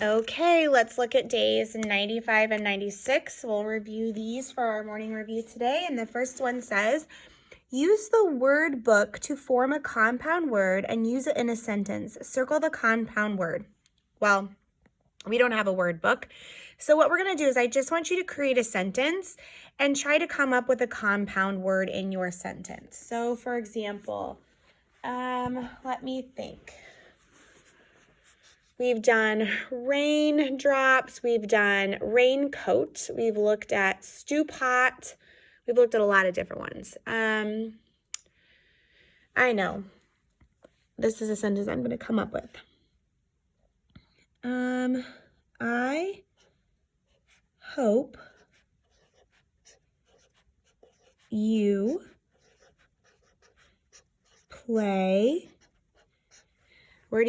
Okay, let's look at days 95 and 96. We'll review these for our morning review today. And the first one says, use the word book to form a compound word and use it in a sentence. Circle the compound word. Well, we don't have a word book. So what we're going to do is I just want you to create a sentence and try to come up with a compound word in your sentence. So for example, let me think. We've done raindrops, we've done raincoat, we've looked at stew pot, we've looked at a lot of different ones. I know. This is a sentence I'm going to come up with. I hope you play. Where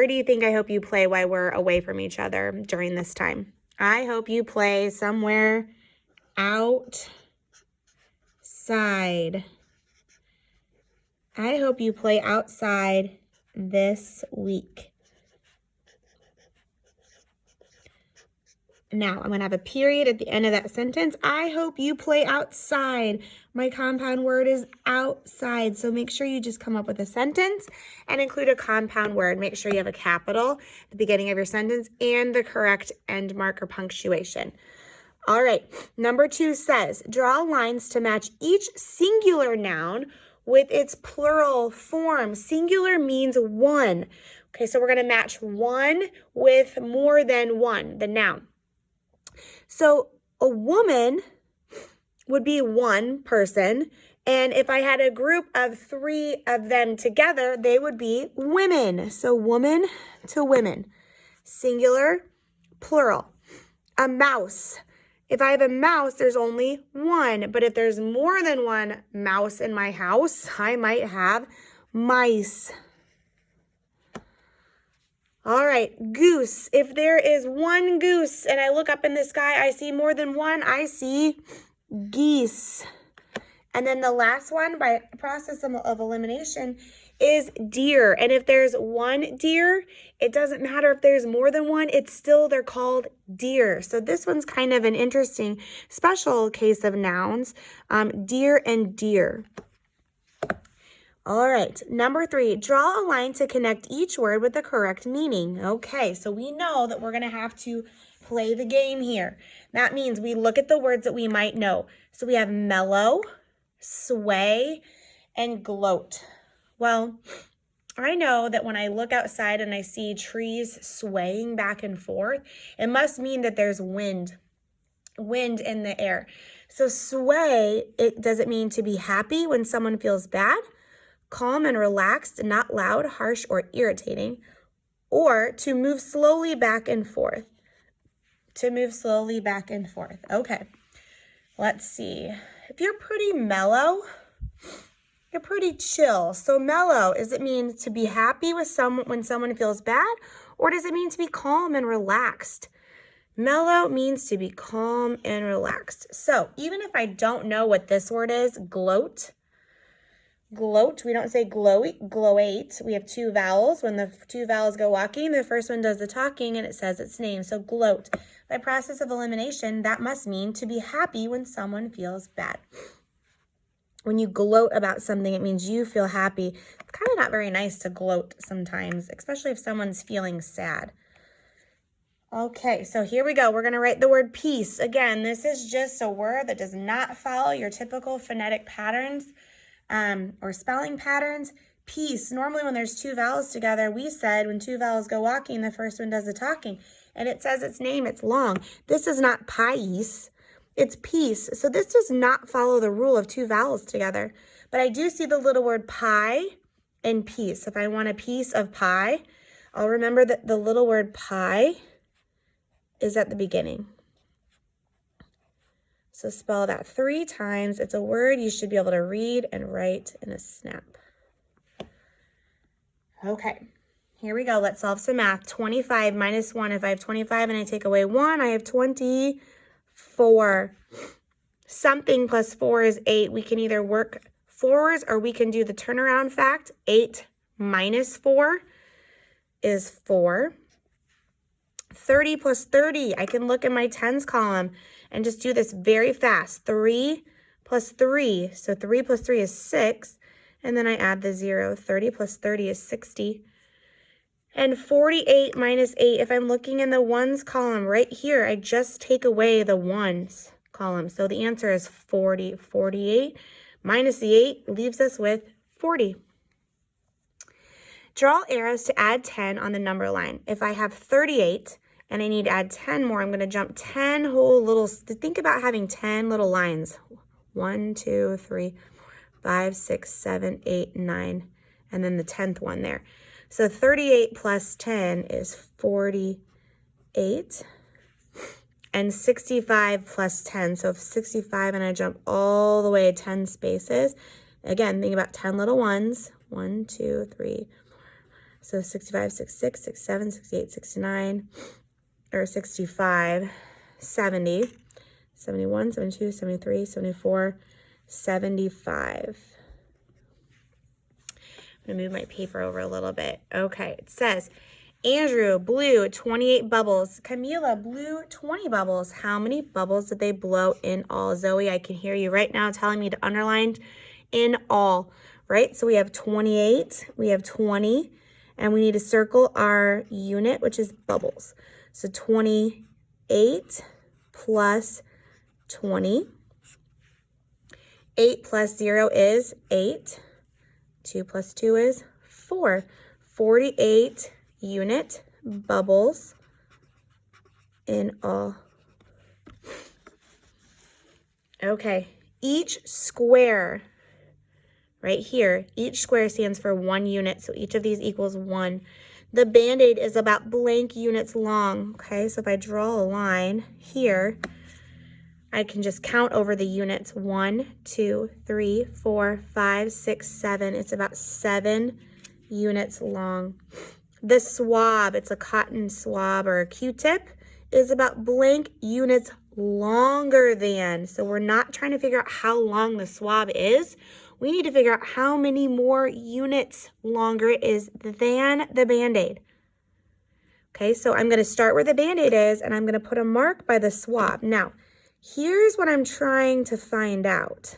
do you think I hope you play while we're away from each other during this time? I hope you play somewhere outside. I hope you play outside this week. Now, I'm going to have a period at the end of that sentence. I hope you play outside. My compound word is outside. So make sure you just come up with a sentence and include a compound word. Make sure you have a capital at the beginning of your sentence and the correct end mark or punctuation. All right, number 2 says, draw lines to match each singular noun with its plural form. Singular means one. Okay, so we're going to match one with more than one, the noun. So a woman would be one person, and if I had a group of 3 of them together, they would be women. So woman to women, singular, plural. A mouse. If I have a mouse, there's only one, but if there's more than one mouse in my house, I might have mice. All right, goose. If there is one goose and I look up in the sky, I see more than one, I see geese. And then the last one, by process of elimination, is deer. And if there's one deer, it doesn't matter if there's more than one, they're called deer. So this one's kind of an interesting special case of nouns, deer and deer. All right, number 3, draw a line to connect each word with the correct meaning. Okay, so we know that we're going to have to play the game here. That means we look at the words that we might know. So we have mellow, sway, and gloat. Well, I know that when I look outside and I see trees swaying back and forth, it must mean that there's wind in the air. So sway, does it mean to be happy when someone feels bad? Calm and relaxed, not loud, harsh, or irritating, or to move slowly back and forth. To move slowly back and forth. Okay, let's see. If you're pretty mellow, you're pretty chill. So mellow, does it mean to be happy with when someone feels bad, or does it mean to be calm and relaxed? Mellow means to be calm and relaxed. So even if I don't know what this word is, gloat, we don't say gloate. We have 2 vowels. When the 2 vowels go walking, the first one does the talking and it says its name. So gloat. By process of elimination, that must mean to be happy when someone feels bad. When you gloat about something, it means you feel happy. It's kind of not very nice to gloat sometimes, especially if someone's feeling sad. Okay, so here we go. We're going to write the word peace. Again, this is just a word that does not follow your typical phonetic patterns. Or spelling patterns. Peace. Normally when there's 2 vowels together, we said when 2 vowels go walking, the first one does the talking. And it says its name, it's long. This is not pies, it's peace. So this does not follow the rule of 2 vowels together. But I do see the little word pie and peace. If I want a piece of pie, I'll remember that the little word pie is at the beginning. So spell that 3 times. It's a word you should be able to read and write in a snap. Okay, here we go. Let's solve some math. 25 minus 1. If I have 25 and I take away 1, I have 24. Something plus 4 is 8. We can either work forwards or we can do the turnaround fact. 8 minus 4 is 4. 30 plus 30. I can look in my tens column and just do this very fast. 3 plus 3. So 3 plus 3 is 6. And then I add the 0. 30 plus 30 is 60. And 48 minus 8, if I'm looking in the ones column right here, I just take away the ones column. So the answer is 40. 48 minus the 8 leaves us with 40. Draw arrows to add 10 on the number line. If I have 38 and I need to add 10 more, I'm going to jump 10 whole little, think about having 10 little lines. 1, 2, 3, 5, 6, 7, 8, 9, and then the 10th one there. So 38 plus 10 is 48, and 65 plus 10. So 65, and I jump all the way 10 spaces. Again, think about 10 little ones. 1, 2, 3, 4. So 65, 66, 67, 68, 69, or 65, 70, 71, 72, 73, 74, 75. I'm going to move my paper over a little bit. Okay, it says, Andrew blew 28 bubbles. Camila blew 20 bubbles. How many bubbles did they blow in all? Zoe, I can hear you right now telling me to underline in all, right? So we have 28, we have 20, and we need to circle our unit, which is bubbles. So 28 plus 20. 8 plus 0 is 8. 2 plus 2 is 4. 48 unit bubbles in all. Okay, each square right here, each square stands for 1 unit, so each of these equals 1. The Band-Aid is about blank units long, okay? So if I draw a line here, I can just count over the units. 1, 2, 3, 4, 5, 6, 7. It's about 7 units long. The swab, it's a cotton swab or a Q-tip, is about blank units longer than. So we're not trying to figure out how long the swab is. We need to figure out how many more units longer it is than the Band-Aid. Okay, so I'm going to start where the Band-Aid is, and I'm going to put a mark by the swab. Now, here's what I'm trying to find out.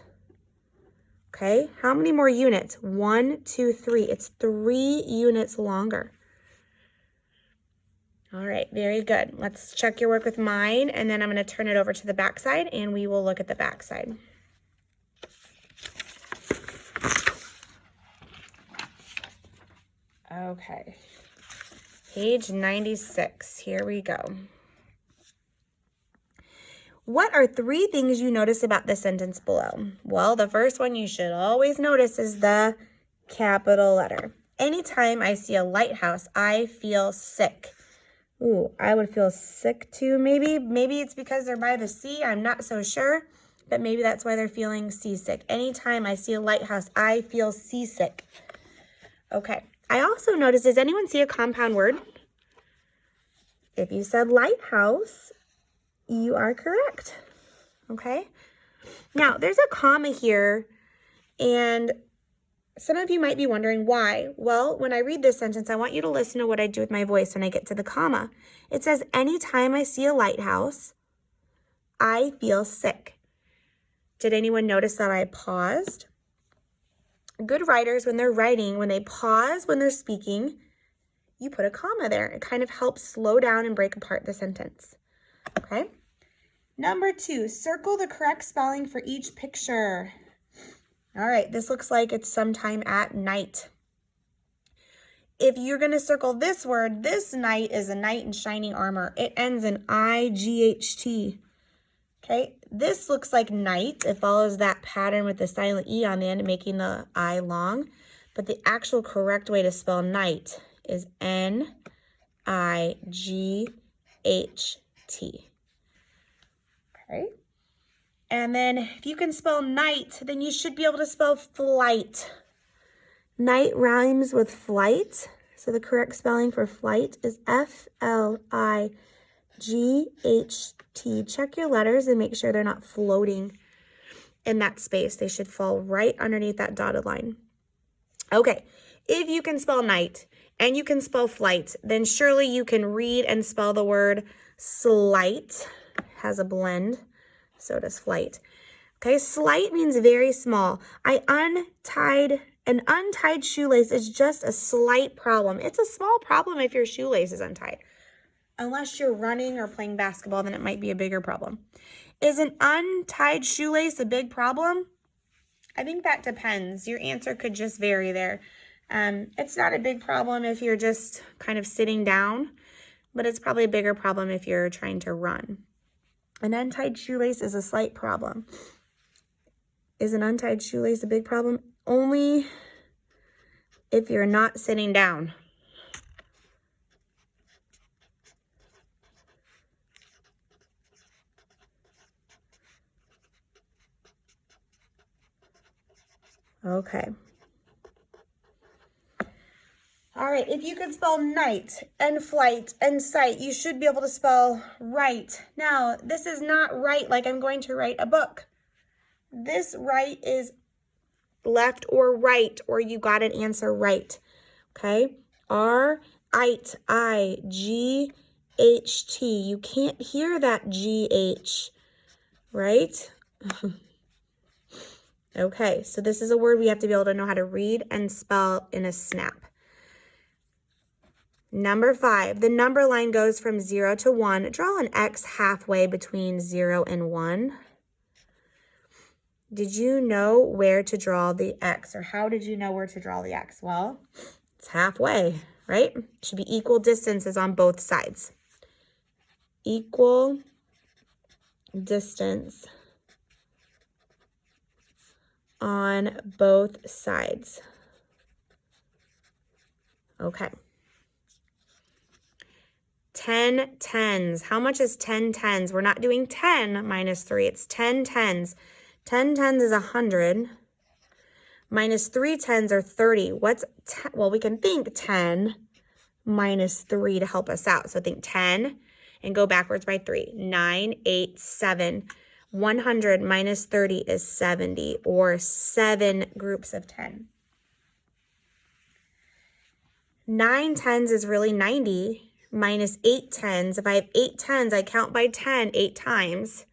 Okay, how many more units? 1, 2, 3. It's 3 units longer. All right, very good. Let's check your work with mine, and then I'm going to turn it over to the back side, and we will look at the back side. Okay, page 96. Here we go. What are 3 things you notice about the sentence below? Well, the first one you should always notice is the capital letter. Anytime I see a lighthouse, I feel sick. Ooh, I would feel sick too, maybe. Maybe it's because they're by the sea. I'm not so sure, but maybe that's why they're feeling seasick. Anytime I see a lighthouse, I feel seasick. Okay. I also noticed, does anyone see a compound word? If you said lighthouse, you are correct. Okay. Now, there's a comma here, and some of you might be wondering why. Well, when I read this sentence, I want you to listen to what I do with my voice when I get to the comma. It says, anytime I see a lighthouse, I feel sick. Did anyone notice that I paused? Good writers, when they're writing, when they pause when they're speaking, you put a comma there. It kind of helps slow down and break apart the sentence. Okay. Number 2, circle the correct spelling for each picture. All right, this looks like it's sometime at night. If you're going to circle this word, this knight is a knight in shining armor. It ends in I-G-H-T. Okay, this looks like night. It follows that pattern with the silent E on the end, making the I long. But the actual correct way to spell night is N-I-G-H-T. Okay. And then if you can spell night, then you should be able to spell flight. Night rhymes with flight. So the correct spelling for flight is F-L-I-G-H-T. Check your letters and make sure they're not floating in that space. They should fall right underneath that dotted line. Okay, if you can spell night and you can spell flight, then surely you can read and spell the word slight. Has a blend, so does flight. Okay, slight means very small. An untied shoelace is just a slight problem. It's a small problem if your shoelace is untied. Unless you're running or playing basketball, then it might be a bigger problem. Is an untied shoelace a big problem? I think that depends. Your answer could just vary there. It's not a big problem if you're just kind of sitting down, but it's probably a bigger problem if you're trying to run. An untied shoelace is a slight problem. Is an untied shoelace a big problem? Only if you're not sitting down. Okay. All right, if you can spell night and flight and sight, you should be able to spell right. Now, this is not right like I'm going to write a book. This right is left or right, or you got an answer right. Okay? R-I-G-H-T. You can't hear that G-H, right? Okay, so this is a word we have to be able to know how to read and spell in a snap. Number 5, the number line goes from 0 to 1. Draw an X halfway between 0 and 1. Did you know where to draw the X, or how did you know where to draw the X? Well, it's halfway, right? It should be equal distances on both sides. Equal distance on both sides. Okay. 10 tens. How much is 10 tens? We're not doing 10 minus 3. It's 10 tens. 10 tens is 100. Minus 3 tens are 30. What's 10? Well, we can think 10 minus 3 to help us out. So think 10 and go backwards by 3. 9, 8, 7. 100 minus 30 is 70, or 7 groups of 10. 9 tens is really 90. Minus 8 tens. If I have 8 tens, I count by 10 8 times.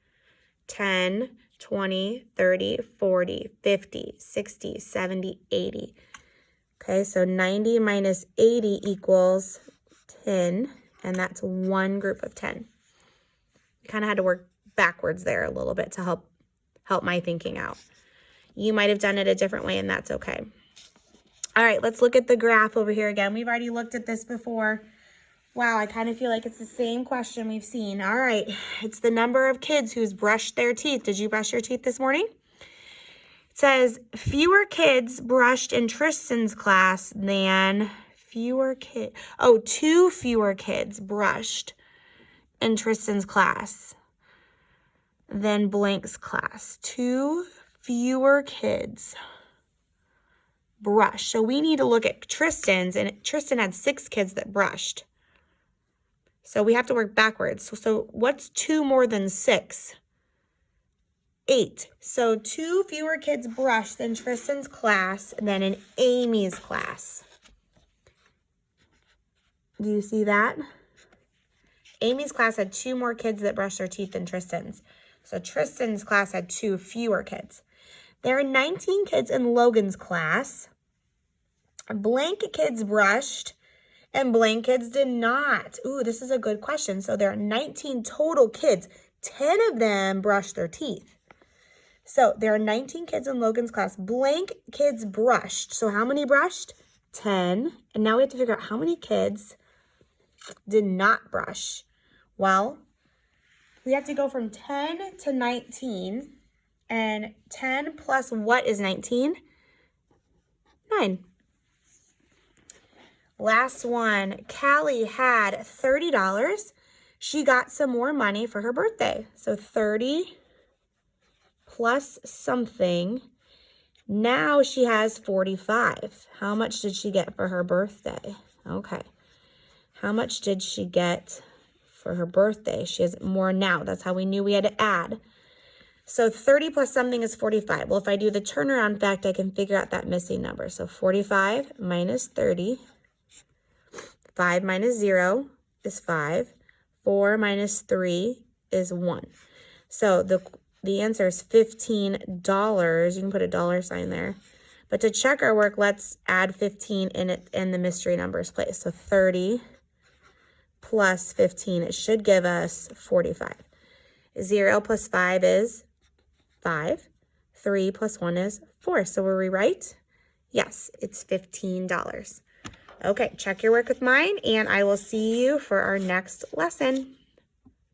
10, 20, 30, 40, 50, 60, 70, 80. Okay, so 90 minus 80 equals 10, and that's 1 group of 10. We kind of had to work backwards there a little bit to help my thinking out. You might have done it a different way, and that's okay. All right, let's look at the graph over here again. We've already looked at this before. Wow, I kind of feel like it's the same question we've seen. All right, it's the number of kids who's brushed their teeth. Did you brush your teeth this morning? It says fewer kids brushed in Tristan's class than two fewer kids brushed in Tristan's class than blank's class. 2 fewer kids brushed. So we need to look at Tristan's, and Tristan had 6 kids that brushed. So we have to work backwards. So what's 2 more than 6? 8. So 2 fewer kids brushed in Tristan's class than in Amy's class. Do you see that? Amy's class had 2 more kids that brushed their teeth than Tristan's. So Tristan's class had 2 fewer kids. There are 19 kids in Logan's class. Blank kids brushed and blank kids did not. Ooh, this is a good question. So there are 19 total kids. 10 of them brushed their teeth. So there are 19 kids in Logan's class. Blank kids brushed. So how many brushed? 10. And now we have to figure out how many kids did not brush. Well, we have to go from 10 to 19. And 10 plus what is 19? 9. Last one, Callie had $30. She got some more money for her birthday. So 30 plus something. Now she has 45. How much did she get for her birthday? Okay. How much did she get for her birthday? She has more now. That's how we knew we had to add. So 30 plus something is 45. Well, if I do the turnaround fact, I can figure out that missing number. So 45 minus 30 5 minus 0 is 5. 4 minus 3 is 1. So the answer is $15. You can put a dollar sign there. But to check our work, let's add 15 in the mystery numbers place. So 30 plus 15, it should give us 45. 0 plus 5 is 5. 3 plus 1 is 4. So were we right? Yes, it's $15. Okay, check your work with mine, and I will see you for our next lesson.